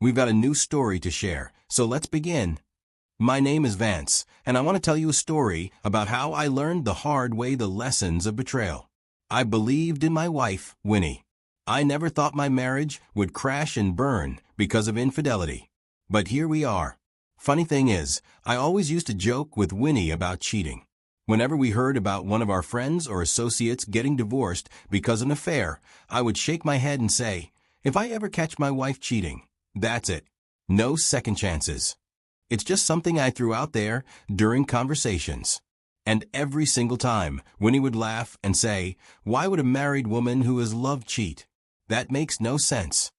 We've got a new story to share, so let's begin. My name is Vance, and I want to tell you a story about how I learned the hard way the lessons of betrayal. I believed in my wife, Winnie. I never thought my marriage would crash and burn because of infidelity. But here we are. Funny thing is, I always used to joke with Winnie about cheating. Whenever we heard about one of our friends or associates getting divorced because of an affair, I would shake my head and say, if I ever catch my wife cheating, that's it. No second chances. It's just something I threw out there during conversations. And every single time, Winnie would laugh and say, why would a married woman who has loved cheat? That makes no sense.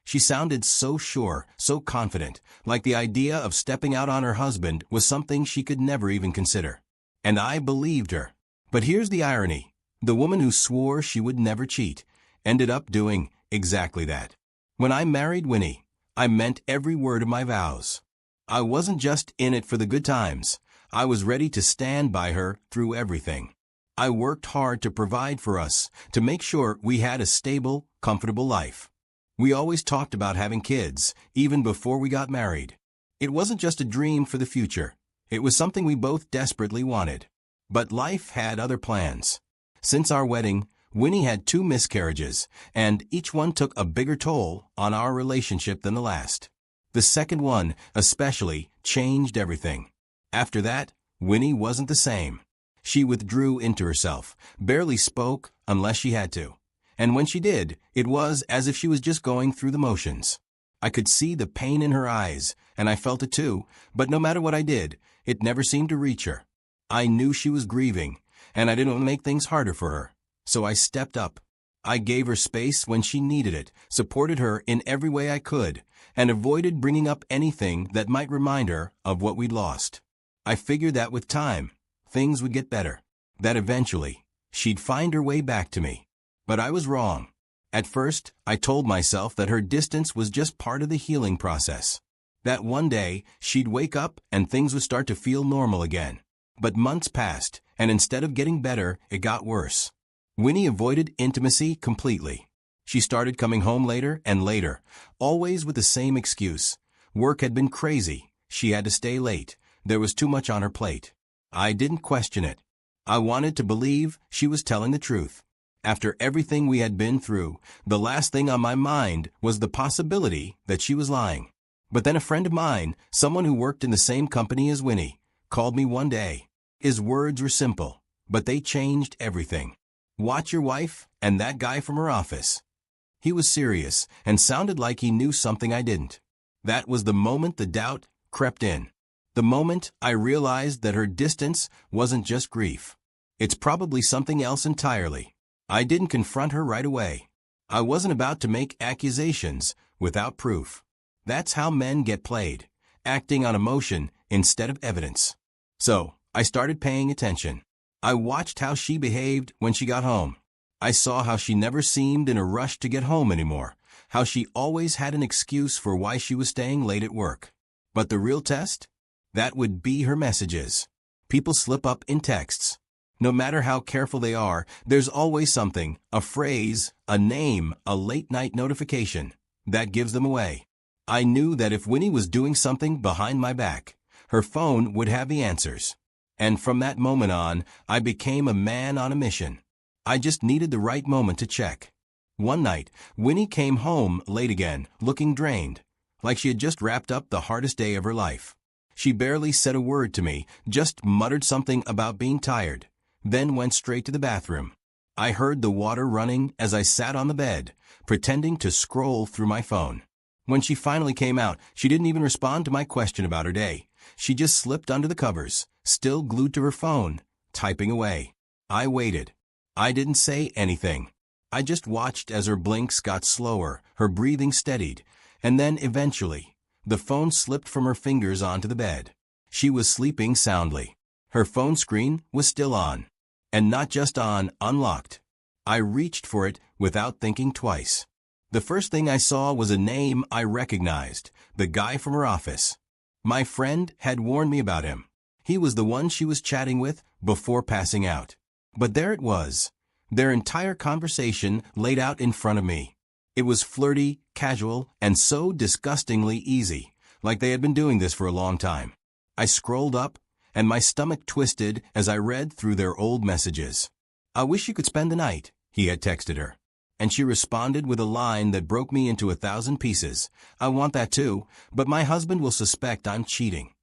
She sounded so sure, so confident, like the idea of stepping out on her husband was something she could never even consider. And I believed her. But here's the irony. The woman who swore she would never cheat ended up doing exactly that. When I married Winnie, I meant every word of my vows. I wasn't just in it for the good times. I was ready to stand by her through everything. I worked hard to provide for us, to make sure we had a stable, comfortable life. We always talked about having kids, even before we got married. It wasn't just a dream for the future. It was something we both desperately wanted. But life had other plans. Since our wedding, Winnie had 2 miscarriages, and each one took a bigger toll on our relationship than the last. The second one, especially, changed everything. After that, Winnie wasn't the same. She withdrew into herself, barely spoke unless she had to. And when she did, it was as if she was just going through the motions. I could see the pain in her eyes, and I felt it too, but no matter what I did, it never seemed to reach her. I knew she was grieving, and I didn't want to make things harder for her. So I stepped up. I gave her space when she needed it, supported her in every way I could, and avoided bringing up anything that might remind her of what we'd lost. I figured that with time, things would get better, that eventually, she'd find her way back to me. But I was wrong. At first, I told myself that her distance was just part of the healing process. That one day, she'd wake up and things would start to feel normal again. But months passed, and instead of getting better, it got worse. Winnie avoided intimacy completely. She started coming home later and later, always with the same excuse. Work had been crazy. She had to stay late. There was too much on her plate. I didn't question it. I wanted to believe she was telling the truth. After everything we had been through, the last thing on my mind was the possibility that she was lying. But then a friend of mine, someone who worked in the same company as Winnie, called me one day. His words were simple, but they changed everything. Watch your wife and that guy from her office. He was serious and sounded like he knew something I didn't. That was the moment the doubt crept in. The moment I realized that her distance wasn't just grief. It's probably something else entirely. I didn't confront her right away. I wasn't about to make accusations without proof. That's how men get played, acting on emotion instead of evidence. So, I started paying attention. I watched how she behaved when she got home. I saw how she never seemed in a rush to get home anymore, how she always had an excuse for why she was staying late at work. But the real test? That would be her messages. People slip up in texts. No matter how careful they are, there's always something, a phrase, a name, a late-night notification, that gives them away. I knew that if Winnie was doing something behind my back, her phone would have the answers. And from that moment on, I became a man on a mission. I just needed the right moment to check. One night, Winnie came home late again, looking drained, like she had just wrapped up the hardest day of her life. She barely said a word to me, just muttered something about being tired, then went straight to the bathroom. I heard the water running as I sat on the bed, pretending to scroll through my phone. When she finally came out, she didn't even respond to my question about her day. She just slipped under the covers, still glued to her phone, typing away. I waited. I didn't say anything. I just watched as her blinks got slower, her breathing steadied, and then eventually, the phone slipped from her fingers onto the bed. She was sleeping soundly. Her phone screen was still on. And not just on, unlocked. I reached for it without thinking twice. The first thing I saw was a name I recognized, the guy from her office. My friend had warned me about him. He was the one she was chatting with before passing out. But there it was, their entire conversation laid out in front of me. It was flirty, casual, and so disgustingly easy, like they had been doing this for a long time. I scrolled up, and my stomach twisted as I read through their old messages. "I wish you could spend the night," he had texted her. And she responded with a line that broke me into 1,000 pieces. "I want that too, but my husband will suspect I'm cheating."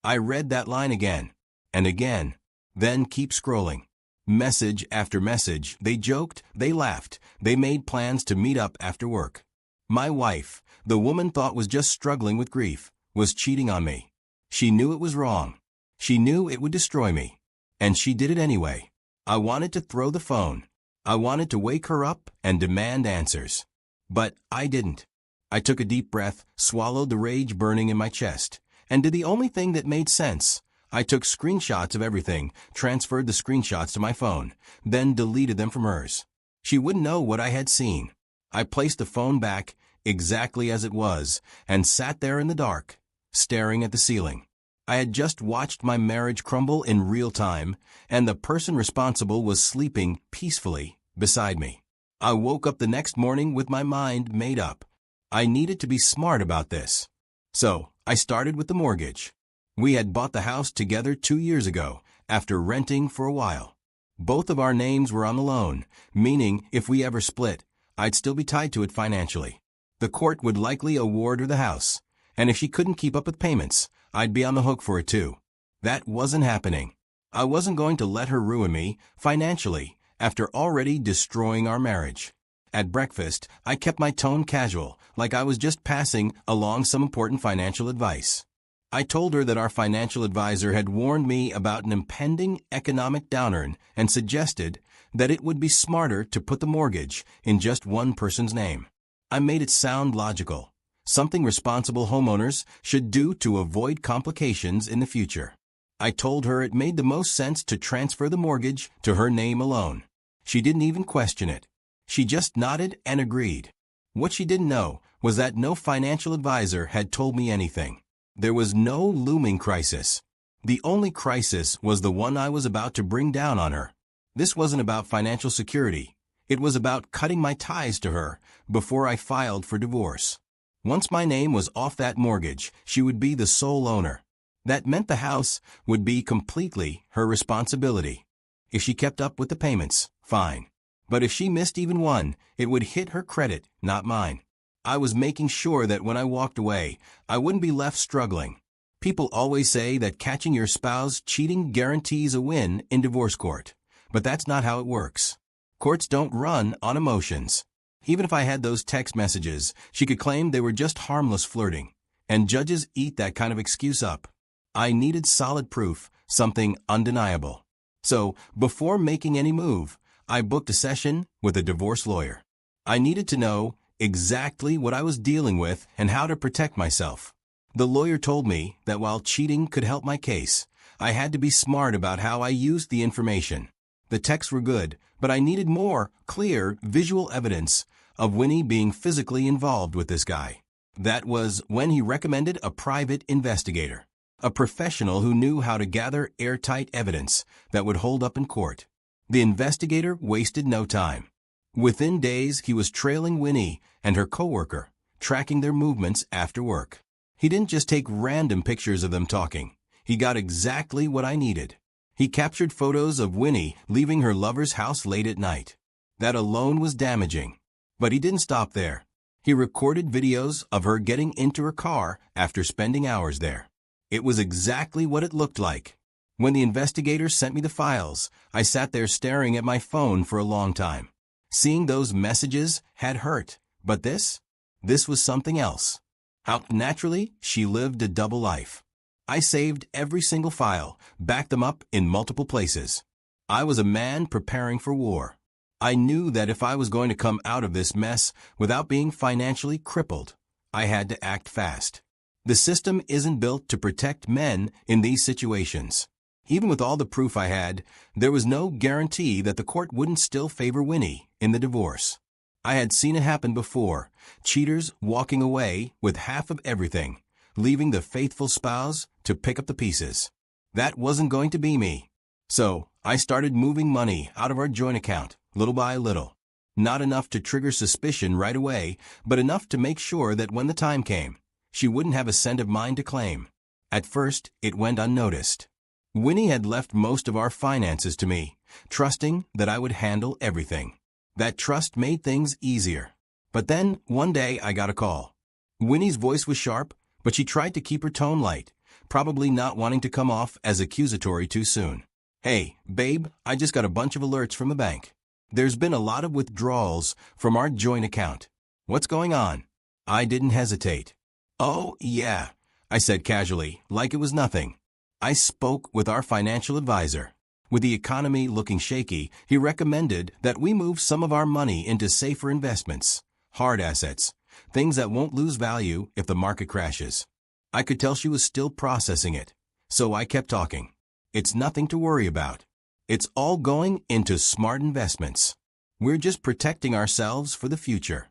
I read that line again, and again, then keep scrolling. Message after message, they joked, they laughed, they made plans to meet up after work. My wife, the woman thought was just struggling with grief, was cheating on me. She knew it was wrong. She knew it would destroy me. And she did it anyway. I wanted to throw the phone. I wanted to wake her up and demand answers. But I didn't. I took a deep breath, swallowed the rage burning in my chest, and did the only thing that made sense. I took screenshots of everything, transferred the screenshots to my phone, then deleted them from hers. She wouldn't know what I had seen. I placed the phone back, exactly as it was, and sat there in the dark, staring at the ceiling. I had just watched my marriage crumble in real time, and the person responsible was sleeping peacefully beside me. I woke up the next morning with my mind made up. I needed to be smart about this. So, I started with the mortgage. We had bought the house together 2 years ago, after renting for a while. Both of our names were on the loan, meaning if we ever split, I'd still be tied to it financially. The court would likely award her the house, and if she couldn't keep up with payments, I'd be on the hook for it too. That wasn't happening. I wasn't going to let her ruin me, financially, after already destroying our marriage. At breakfast, I kept my tone casual, like I was just passing along some important financial advice. I told her that our financial advisor had warned me about an impending economic downturn and suggested that it would be smarter to put the mortgage in just one person's name. I made it sound logical, something responsible homeowners should do to avoid complications in the future. I told her it made the most sense to transfer the mortgage to her name alone. She didn't even question it. She just nodded and agreed. What she didn't know was that no financial advisor had told me anything. There was no looming crisis. The only crisis was the one I was about to bring down on her. This wasn't about financial security. It was about cutting my ties to her before I filed for divorce. Once my name was off that mortgage, she would be the sole owner. That meant the house would be completely her responsibility. If she kept up with the payments, fine. But if she missed even one, it would hit her credit, not mine. I was making sure that when I walked away, I wouldn't be left struggling. People always say that catching your spouse cheating guarantees a win in divorce court. But that's not how it works. Courts don't run on emotions. Even if I had those text messages, she could claim they were just harmless flirting. And judges eat that kind of excuse up. I needed solid proof, something undeniable. So, before making any move, I booked a session with a divorce lawyer. I needed to know exactly what I was dealing with and how to protect myself. The lawyer told me that while cheating could help my case, I had to be smart about how I used the information. The texts were good, but I needed more, clear, visual evidence of Winnie being physically involved with this guy. That was when he recommended a private investigator, a professional who knew how to gather airtight evidence that would hold up in court. The investigator wasted no time. Within days, he was trailing Winnie and her coworker, tracking their movements after work. He didn't just take random pictures of them talking. He got exactly what I needed. He captured photos of Winnie leaving her lover's house late at night. That alone was damaging. But he didn't stop there. He recorded videos of her getting into her car after spending hours there. It was exactly what it looked like. When the investigator sent me the files, I sat there staring at my phone for a long time. Seeing those messages had hurt, but this was something else. How naturally she lived a double life. I saved every single file, backed them up in multiple places. I was a man preparing for war. I knew that if I was going to come out of this mess without being financially crippled, I had to act fast. The system isn't built to protect men in these situations. Even with all the proof I had, there was no guarantee that the court wouldn't still favor Winnie in the divorce. I had seen it happen before, cheaters walking away with half of everything, leaving the faithful spouse to pick up the pieces. That wasn't going to be me. So, I started moving money out of our joint account, little by little. Not enough to trigger suspicion right away, but enough to make sure that when the time came, she wouldn't have a cent of mine to claim. At first, it went unnoticed. Winnie had left most of our finances to me, trusting that I would handle everything. That trust made things easier. But then, one day, I got a call. Winnie's voice was sharp, but she tried to keep her tone light, probably not wanting to come off as accusatory too soon. "Hey, babe, I just got a bunch of alerts from the bank. There's been a lot of withdrawals from our joint account. What's going on?" I didn't hesitate. "Oh, yeah," I said casually, like it was nothing. "I spoke with our financial advisor. With the economy looking shaky, he recommended that we move some of our money into safer investments, hard assets, things that won't lose value if the market crashes." I could tell she was still processing it, so I kept talking. "It's nothing to worry about. It's all going into smart investments. We're just protecting ourselves for the future."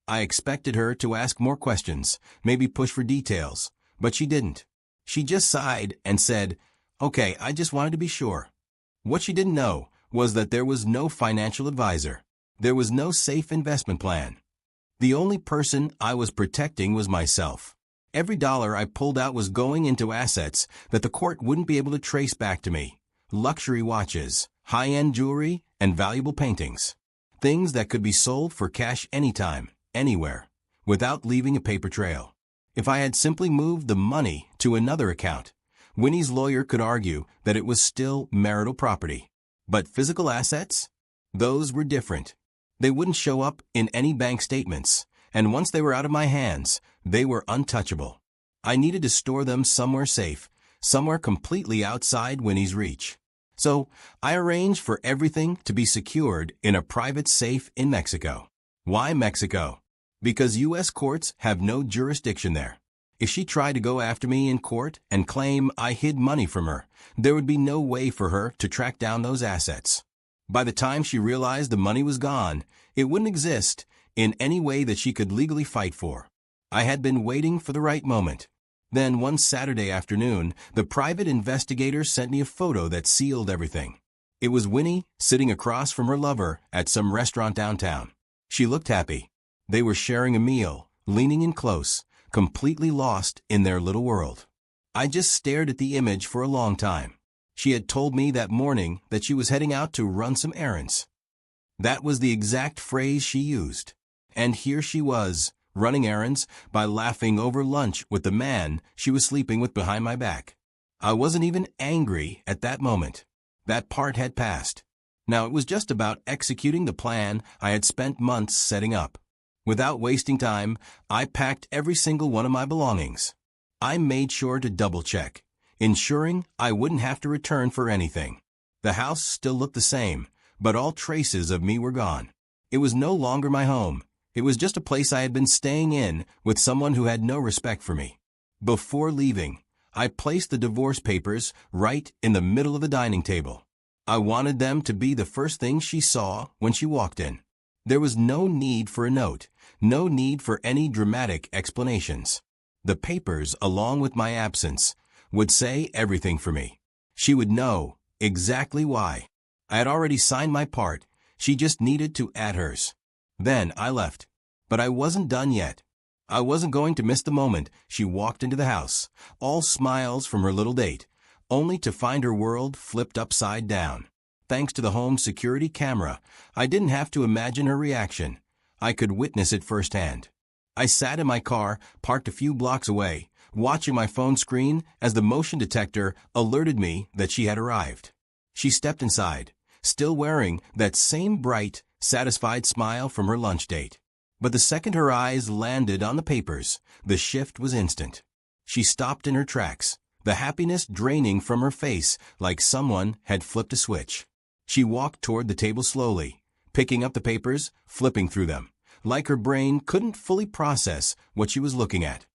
I expected her to ask more questions, maybe push for details, but she didn't. She just sighed and said, "Okay, I just wanted to be sure." What she didn't know was that there was no financial advisor. There was no safe investment plan. The only person I was protecting was myself. Every dollar I pulled out was going into assets that the court wouldn't be able to trace back to me. Luxury watches, high-end jewelry, and valuable paintings. Things that could be sold for cash anytime, anywhere, without leaving a paper trail. If I had simply moved the money to another account, Winnie's lawyer could argue that it was still marital property. But physical assets? Those were different. They wouldn't show up in any bank statements, and once they were out of my hands, they were untouchable. I needed to store them somewhere safe, somewhere completely outside Winnie's reach. So I arranged for everything to be secured in a private safe in Mexico. Why Mexico? Because U.S. courts have no jurisdiction there. If she tried to go after me in court and claim I hid money from her, there would be no way for her to track down those assets. By the time she realized the money was gone, it wouldn't exist in any way that she could legally fight for. I had been waiting for the right moment. Then one Saturday afternoon, the private investigator sent me a photo that sealed everything. It was Winnie sitting across from her lover at some restaurant downtown. She looked happy. They were sharing a meal, leaning in close, completely lost in their little world. I just stared at the image for a long time. She had told me that morning that she was heading out to run some errands. That was the exact phrase she used. And here she was, running errands by laughing over lunch with the man she was sleeping with behind my back. I wasn't even angry at that moment. That part had passed. Now it was just about executing the plan I had spent months setting up. Without wasting time, I packed every single one of my belongings. I made sure to double-check, ensuring I wouldn't have to return for anything. The house still looked the same, but all traces of me were gone. It was no longer my home. It was just a place I had been staying in with someone who had no respect for me. Before leaving, I placed the divorce papers right in the middle of the dining table. I wanted them to be the first thing she saw when she walked in. There was no need for a note, no need for any dramatic explanations. The papers, along with my absence, would say everything for me. She would know exactly why. I had already signed my part. She just needed to add hers. Then I left. But I wasn't done yet. I wasn't going to miss the moment she walked into the house, all smiles from her little date, only to find her world flipped upside down. Thanks to the home security camera, I didn't have to imagine her reaction. I could witness it firsthand. I sat in my car, parked a few blocks away, watching my phone screen as the motion detector alerted me that she had arrived. She stepped inside, still wearing that same bright, satisfied smile from her lunch date. But the second her eyes landed on the papers, the shift was instant. She stopped in her tracks, the happiness draining from her face like someone had flipped a switch. She walked toward the table slowly, picking up the papers, flipping through them, like her brain couldn't fully process what she was looking at.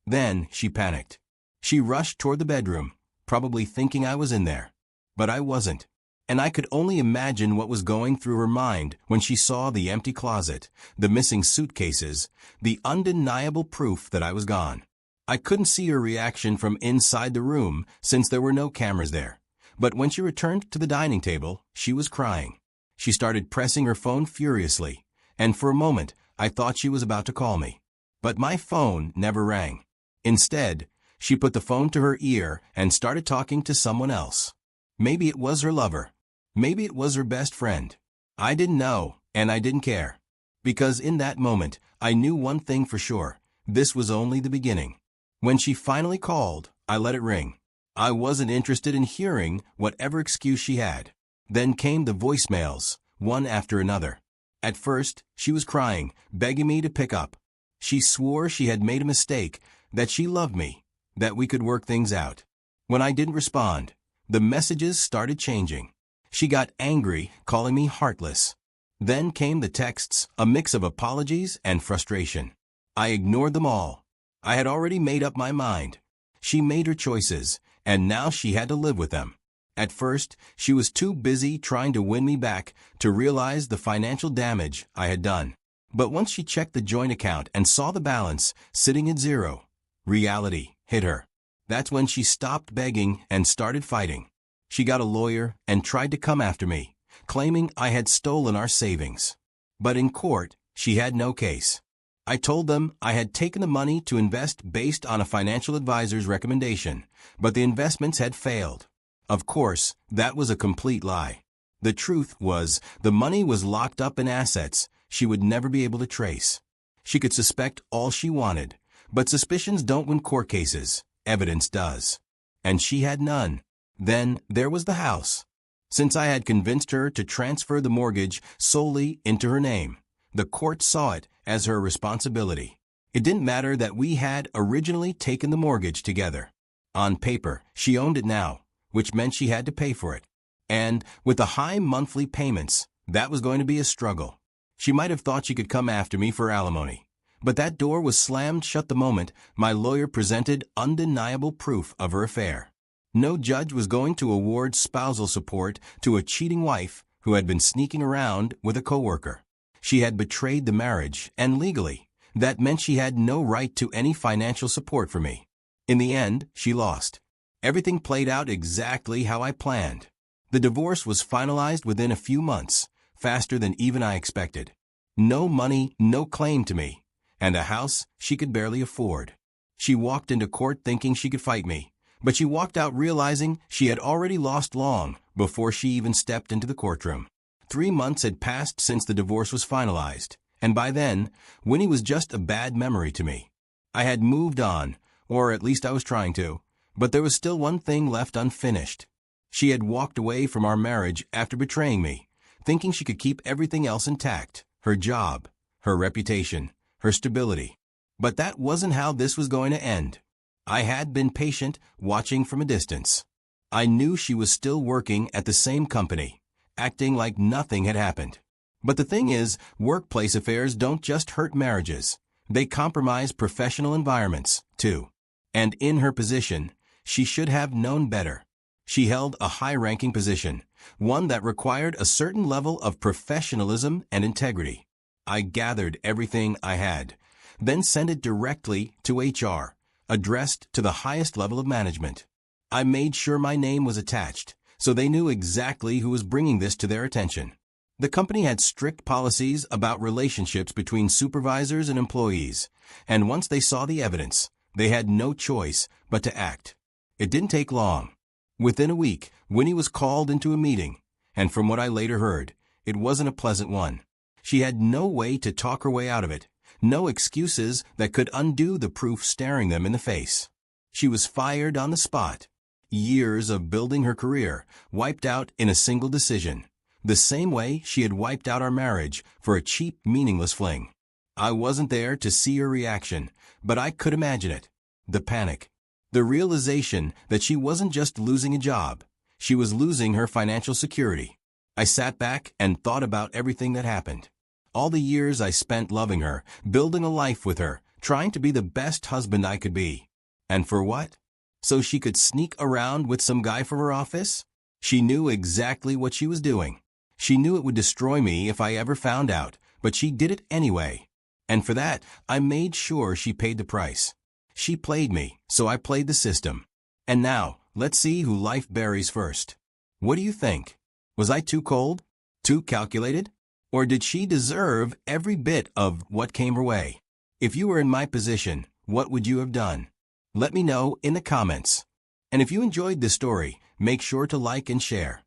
Then she panicked. She rushed toward the bedroom, probably thinking I was in there. But I wasn't. And I could only imagine what was going through her mind when she saw the empty closet, the missing suitcases, the undeniable proof that I was gone. I couldn't see her reaction from inside the room since there were no cameras there. But when she returned to the dining table, she was crying. She started pressing her phone furiously, and for a moment, I thought she was about to call me. But my phone never rang. Instead, she put the phone to her ear and started talking to someone else. Maybe it was her lover. Maybe it was her best friend. I didn't know, and I didn't care. Because in that moment, I knew one thing for sure. This was only the beginning. When she finally called, I let it ring. I wasn't interested in hearing whatever excuse she had. Then came the voicemails, one after another. At first, she was crying, begging me to pick up. She swore she had made a mistake, that she loved me, that we could work things out. When I didn't respond, the messages started changing. She got angry, calling me heartless. Then came the texts, a mix of apologies and frustration. I ignored them all. I had already made up my mind. She made her choices, and now she had to live with them. At first, she was too busy trying to win me back to realize the financial damage I had done. But once she checked the joint account and saw the balance sitting at zero, reality hit her. That's when she stopped begging and started fighting. She got a lawyer and tried to come after me, claiming I had stolen our savings. But in court, she had no case. I told them I had taken the money to invest based on a financial advisor's recommendation, but the investments had failed. Of course, that was a complete lie. The truth was, the money was locked up in assets she would never be able to trace. She could suspect all she wanted, but suspicions don't win court cases. Evidence does. And she had none. Then there was the house. Since I had convinced her to transfer the mortgage solely into her name, the court saw it as her responsibility. It didn't matter that we had originally taken the mortgage together. On paper, she owned it now, which meant she had to pay for it. And with the high monthly payments, that was going to be a struggle. She might have thought she could come after me for alimony. But that door was slammed shut the moment my lawyer presented undeniable proof of her affair. No judge was going to award spousal support to a cheating wife who had been sneaking around with a coworker. She had betrayed the marriage, and legally, that meant she had no right to any financial support for me. In the end, she lost. Everything played out exactly how I planned. The divorce was finalized within a few months, faster than even I expected. No money, no claim to me, and a house she could barely afford. She walked into court thinking she could fight me, but she walked out realizing she had already lost long before she even stepped into the courtroom. 3 months had passed since the divorce was finalized, and by then, Winnie was just a bad memory to me. I had moved on, or at least I was trying to, but there was still one thing left unfinished. She had walked away from our marriage after betraying me, thinking she could keep everything else intact, her job, her reputation, her stability. But that wasn't how this was going to end. I had been patient, watching from a distance. I knew she was still working at the same company, acting like nothing had happened. But the thing is, workplace affairs don't just hurt marriages. They compromise professional environments, too. And in her position, she should have known better. She held a high-ranking position, one that required a certain level of professionalism and integrity. I gathered everything I had, then sent it directly to HR, addressed to the highest level of management. I made sure my name was attached, so they knew exactly who was bringing this to their attention. The company had strict policies about relationships between supervisors and employees, and once they saw the evidence, they had no choice but to act. It didn't take long. Within a week, Winnie was called into a meeting, and from what I later heard, it wasn't a pleasant one. She had no way to talk her way out of it, no excuses that could undo the proof staring them in the face. She was fired on the spot. Years of building her career wiped out in a single decision, the same way she had wiped out our marriage for a cheap, meaningless fling. I wasn't there to see her reaction, but I could imagine it. The panic. The realization that she wasn't just losing a job, she was losing her financial security. I sat back and thought about everything that happened. All the years I spent loving her, building a life with her, trying to be the best husband I could be. And for what? So she could sneak around with some guy from her office? She knew exactly what she was doing. She knew it would destroy me if I ever found out, but she did it anyway. And for that, I made sure she paid the price. She played me, so I played the system. And now, let's see who life buries first. What do you think? Was I too cold? Too calculated? Or did she deserve every bit of what came her way? If you were in my position, what would you have done? Let me know in the comments. And if you enjoyed this story, make sure to like and share.